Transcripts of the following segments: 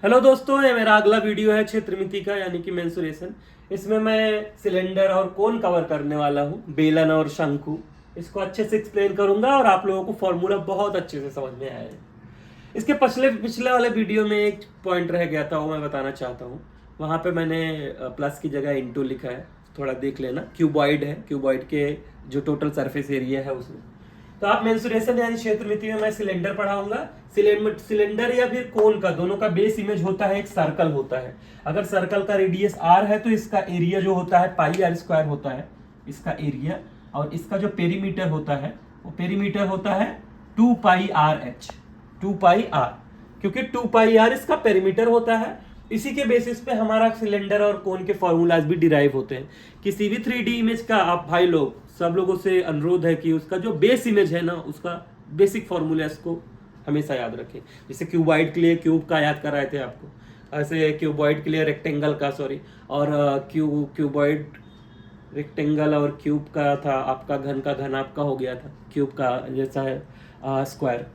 Hello दोस्तों, ये मेरा अगला वीडियो है क्षेत्रमिति का यानी कि मेंसुरेशन। इसमें मैं सिलेंडर और कोन कवर करने वाला हूँ, बेलन और शंकु। इसको अच्छे से एक्सप्लेन करूंगा और आप लोगों को फॉर्मूला बहुत अच्छे से समझ में आया है। इसके पिछले पिछले वाले वीडियो में एक पॉइंट रह गया था, वो मैं बताना चाहता हूँ। वहाँ पे मैंने प्लस की जगह इंटू लिखा है, थोड़ा देख लेना। क्यूबॉइड है, क्यूबॉइड के जो टोटल सरफेस एरिया है उसमें। तो आप मेंसुरेशन यानी क्षेत्रमिति में मैं सिलेंडर पढ़ाऊंगा। सिलेंडर या फिर कोन का दोनों का बेस इमेज होता है, एक सर्कल होता है। अगर सर्कल का रेडियस आर है तो इसका एरिया जो होता है पाई आर स्क्वायर होता है, इसका एरिया। और इसका जो पेरीमीटर होता है वो पेरीमीटर होता है 2 pi R H, 2 pi are, क्योंकि 2 पाई आर इसका पेरीमीटर होता है। इसी के बेसिस पे हमारा सिलेंडर और कोन के फॉर्मूलाज भी डिराइव होते हैं। किसी भी 3D इमेज का आप भाई लोग सब लोगों से अनुरोध है कि उसका जो बेस इमेज है ना, उसका बेसिक फॉर्मूला इसको हमेशा याद रखें। जैसे क्यूबॉइड के लिए क्यूब का याद कराए थे आपको, ऐसे क्यूबॉइड के लिए रेक्टेंगल का, सॉरी, और क्यूबॉइड रेक्टेंगल और क्यूब का था आपका, घन का घन आपका हो गया था, क्यूब का जैसा है स्क्वायर।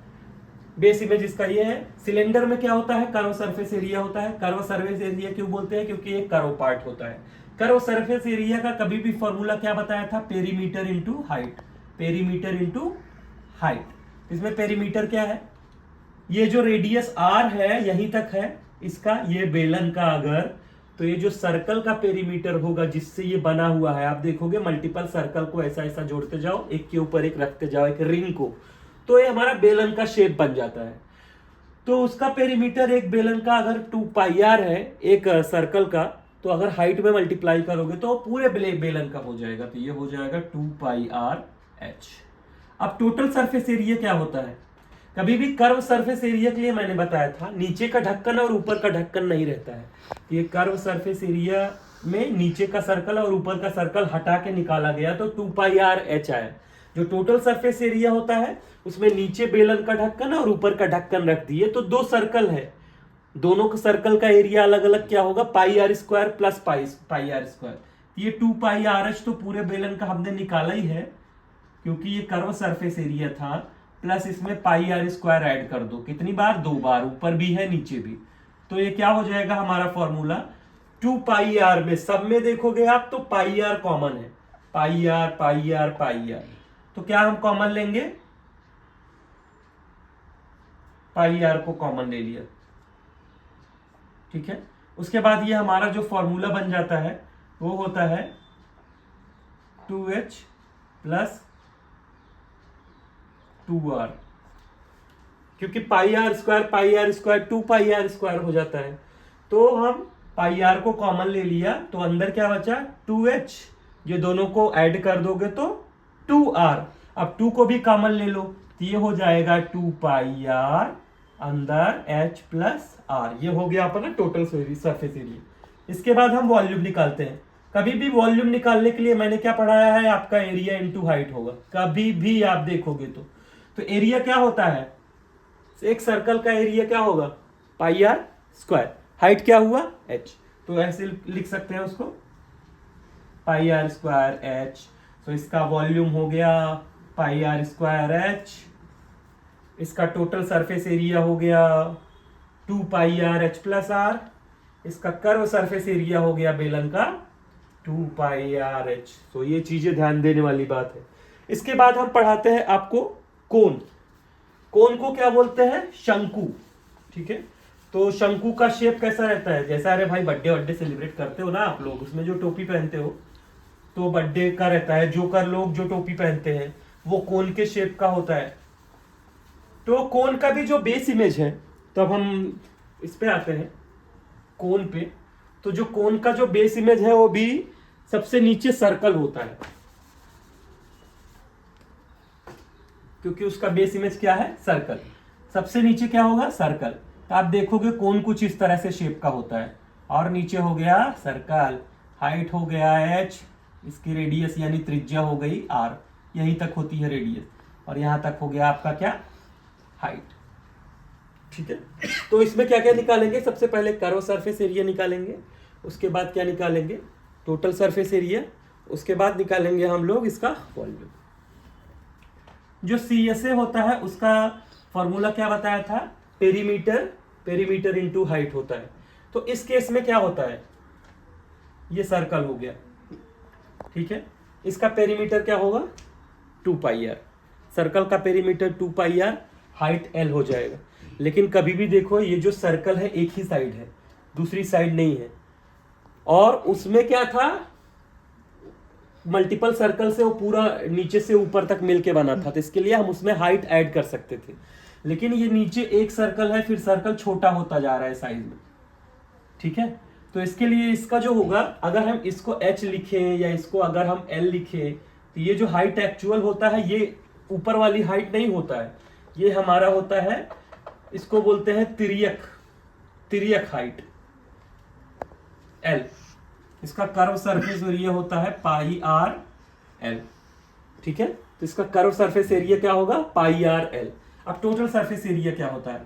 बेस इमेज इसका ये है। सिलेंडर में क्या होता है, कर्व सरफेस एरिया होता है। कर्व सरफेस एरिया क्यों बोलते हैं, क्योंकि एक कर्व पार्ट होता है। कर्व सरफेस एरिया का कभी भी फॉर्मूला क्या बताया था, perimeter into height, perimeter into height. इसमें पेरीमीटर क्या है, ये जो रेडियस आर है यहीं तक है इसका, ये बेलन का अगर, तो ये जो सर्कल का पेरीमीटर होगा जिससे ये बना हुआ है, आप देखोगे मल्टीपल सर्कल को ऐसा ऐसा जोड़ते जाओ, एक के ऊपर एक रखते जाओ, एक रिंग को, तो ये हमारा बेलन का शेप बन जाता है। तो उसका पेरीमीटर एक बेलन का अगर 2 पाई आर है, एक सर्कल का, तो अगर हाइट में मल्टीप्लाई करोगे तो पूरे बेलन का हो जाएगा, तो ये हो जाएगा 2 पाई आर एच। अब टोटल सरफेस एरिया क्या होता है, कभी भी कर्व सरफेस एरिया के लिए मैंने बताया था नीचे का ढक्कन और ऊपर का ढक्कन नहीं रहता है। ये कर्व सरफेस एरिया में नीचे का सर्कल और ऊपर का सर्कल हटा के निकाला गया तो 2 पाई आर एच आया। जो टोटल सरफेस एरिया होता है उसमें नीचे बेलन का ढक्कन और ऊपर का ढक्कन रख दिए, तो दो सर्कल है, दोनों का सर्कल का एरिया अलग अलग क्या होगा, pi r square plus pi r square. ये 2 पाई आर एच तो पूरे बेलन का हमने निकाला ही है, क्योंकि ये कर्व सरफेस एरिया था, प्लस इसमें पाई आर स्क्वायर ऐड कर दो, कितनी बार, 2 बार, ऊपर भी है नीचे भी। तो ये क्या हो जाएगा हमारा फॉर्मूला, 2 पाई आर में सब में देखोगे आप तो पाई आर कॉमन है, pi r pi r pi r, तो क्या हम कॉमन लेंगे, पाई आर को कॉमन ले लिया, ठीक है। उसके बाद ये हमारा जो फॉर्मूला बन जाता है वो होता है 2h प्लस 2r, क्योंकि pi r square 2 pi r square हो जाता है। तो हम पाई आर को कॉमन ले लिया, तो अंदर क्या बचा, 2h, ये दोनों को ऐड कर दोगे तो 2r। अब 2 को भी कॉमन ले लो, तो ये हो जाएगा 2 पाई आर अंदर h प्लस आर, ये हो गया अपना टोटल सरफेस एरिया। इसके बाद हम वॉल्यूम निकालते हैं। कभी भी वॉल्यूम निकालने के लिए मैंने क्या पढ़ाया है, आपका एरिया इंटू हाइट होगा, कभी भी आप देखोगे तो एरिया क्या होता है, एक सर्कल का एरिया क्या होगा, पाई आर स्क्वायर, हाइट क्या हुआ, h, तो ऐसे लिख सकते हैं उसको, पाई आर स्क्वायर h। तो इसका वॉल्यूम हो गया पाई आर स्क्वायर h, इसका टोटल सरफेस एरिया हो गया 2 pi R H plus are, इसका कर्व सरफेस एरिया हो गया बेलन का 2 पाई आर एच। तो ये चीजें ध्यान देने वाली बात है। इसके बाद हम पढ़ाते हैं आपको कोन। कोन को क्या बोलते हैं, शंकु, ठीक है। तो शंकु का शेप कैसा रहता है, जैसा, अरे भाई बर्थडे सेलिब्रेट करते हो ना आप लोग, उसमें जो टोपी पहनते हो तो बर्थडे का रहता है, जोकर लोग जो टोपी पहनते हैं वो कोन के शेप का होता है। तो कोन का भी जो बेस इमेज है, तो अब हम इस पे आते हैं कोन पे। तो जो कोन का जो बेस इमेज है वो भी सबसे नीचे सर्कल होता है, क्योंकि उसका बेस इमेज क्या है, सर्कल। सबसे नीचे क्या होगा, सर्कल। तो आप देखोगे कोन कुछ इस तरह से शेप का होता है, और नीचे हो गया सर्कल, हाइट हो गया h, इसकी रेडियस यानी त्रिज्या हो गई r, यहीं तक होती है रेडियस, और यहां तक हो गया आपका क्या, हाइट, ठीक है। तो इसमें क्या क्या निकालेंगे, सबसे पहले कर्व सरफेस एरिया निकालेंगे, उसके बाद क्या निकालेंगे, टोटल सरफेस एरिया, उसके बाद निकालेंगे हम लोग इसका वॉल्यूम। जो CSA होता है उसका फॉर्मूला क्या बताया था, पेरीमीटर पेरीमीटर इंटू हाइट होता है। तो इस केस में क्या होता है, ये सर्कल हो गया, ठीक है, इसका पेरीमीटर क्या होगा 2 पाई आर, सर्कल का perimeter 2 pi R, height L हो जाएगा। लेकिन कभी भी देखो ये जो सर्कल है एक ही साइड है, दूसरी साइड नहीं है, और उसमें क्या था मल्टीपल सर्कल से वो पूरा नीचे से ऊपर तक मिलके बना था, तो इसके लिए हम उसमें हाइट ऐड कर सकते थे। लेकिन ये नीचे एक सर्कल है, फिर सर्कल छोटा होता जा रहा है साइज में, ठीक है। तो इसके लिए इसका जो होगा, अगर हम इसको h लिखें या इसको अगर हम l लिखें, तो ये जो हाइट एक्चुअल होता है ये ऊपर वाली हाइट नहीं होता है, ये हमारा होता है, इसको बोलते हैं तिर्यक हाइट l। इसका कर्व सरफेस एरिया होता है पाई आर एल, ठीक है। तो इसका कर्व सरफेस एरिया क्या होगा पाई आर एल। अब टोटल सरफेस एरिया क्या होता है,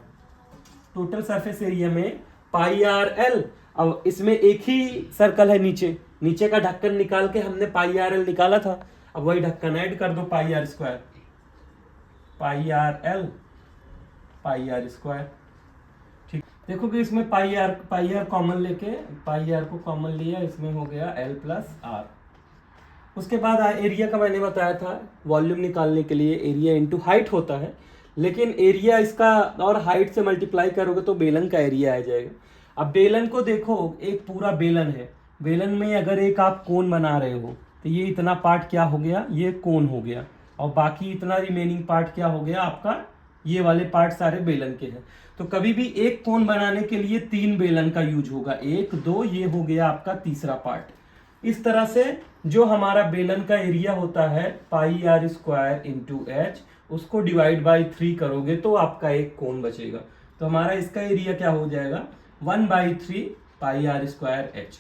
टोटल सरफेस एरिया में पाई आर एल। अब इसमें एक ही सर्कल है, नीचे का ढक्कन निकाल के हमने पाई आर एल निकाला था, अब वही ढक्कन ऐड कर दो pi r square, pi r l pi r square, ठीक। देखो कि इसमें पाई आर कॉमन लेके, पाई आर को कॉमन लिया, इसमें हो गया एल प्लस आर। उसके बाद एरिया का मैंने बताया था, वॉल्यूम निकालने के लिए एरिया इंटू हाइट होता है, लेकिन एरिया इसका और हाइट से मल्टीप्लाई करोगे तो बेलन का एरिया आ जाएगा। अब बेलन को देखो, एक पूरा बेलन है, बेलन में अगर एक आप कोन बना रहे हो तो ये इतना पार्ट क्या हो गया, ये कोन हो गया, और बाकी इतना रिमेनिंग पार्ट क्या हो गया आपका, ये वाले पार्ट सारे बेलन के हैं। तो कभी भी एक कोन बनाने के लिए 3 बेलन का यूज होगा, 1 2, ये हो गया आपका तीसरा पार्ट। इस तरह से जो हमारा बेलन का एरिया होता है pi r square into H, उसको डिवाइड बाई 3 करोगे तो आपका एक कोन बचेगा। तो हमारा इसका एरिया क्या हो जाएगा 1/3 पाई आर स्क्वायर एच।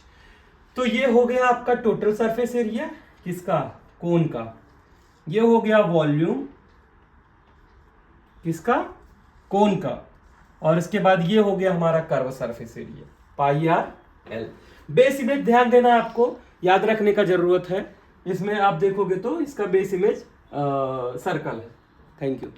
तो ये हो गया आपका टोटल सरफेस एरिया किसका, कोन का। ये हो गया वॉल्यूम किसका, कोन का। और इसके बाद ये हो गया हमारा curve surface area pi r L. Base image ध्यान देना, आपको याद रखने का जरूरत है। इसमें आप देखोगे तो इसका बेस इमेज सर्कल है। Thank you.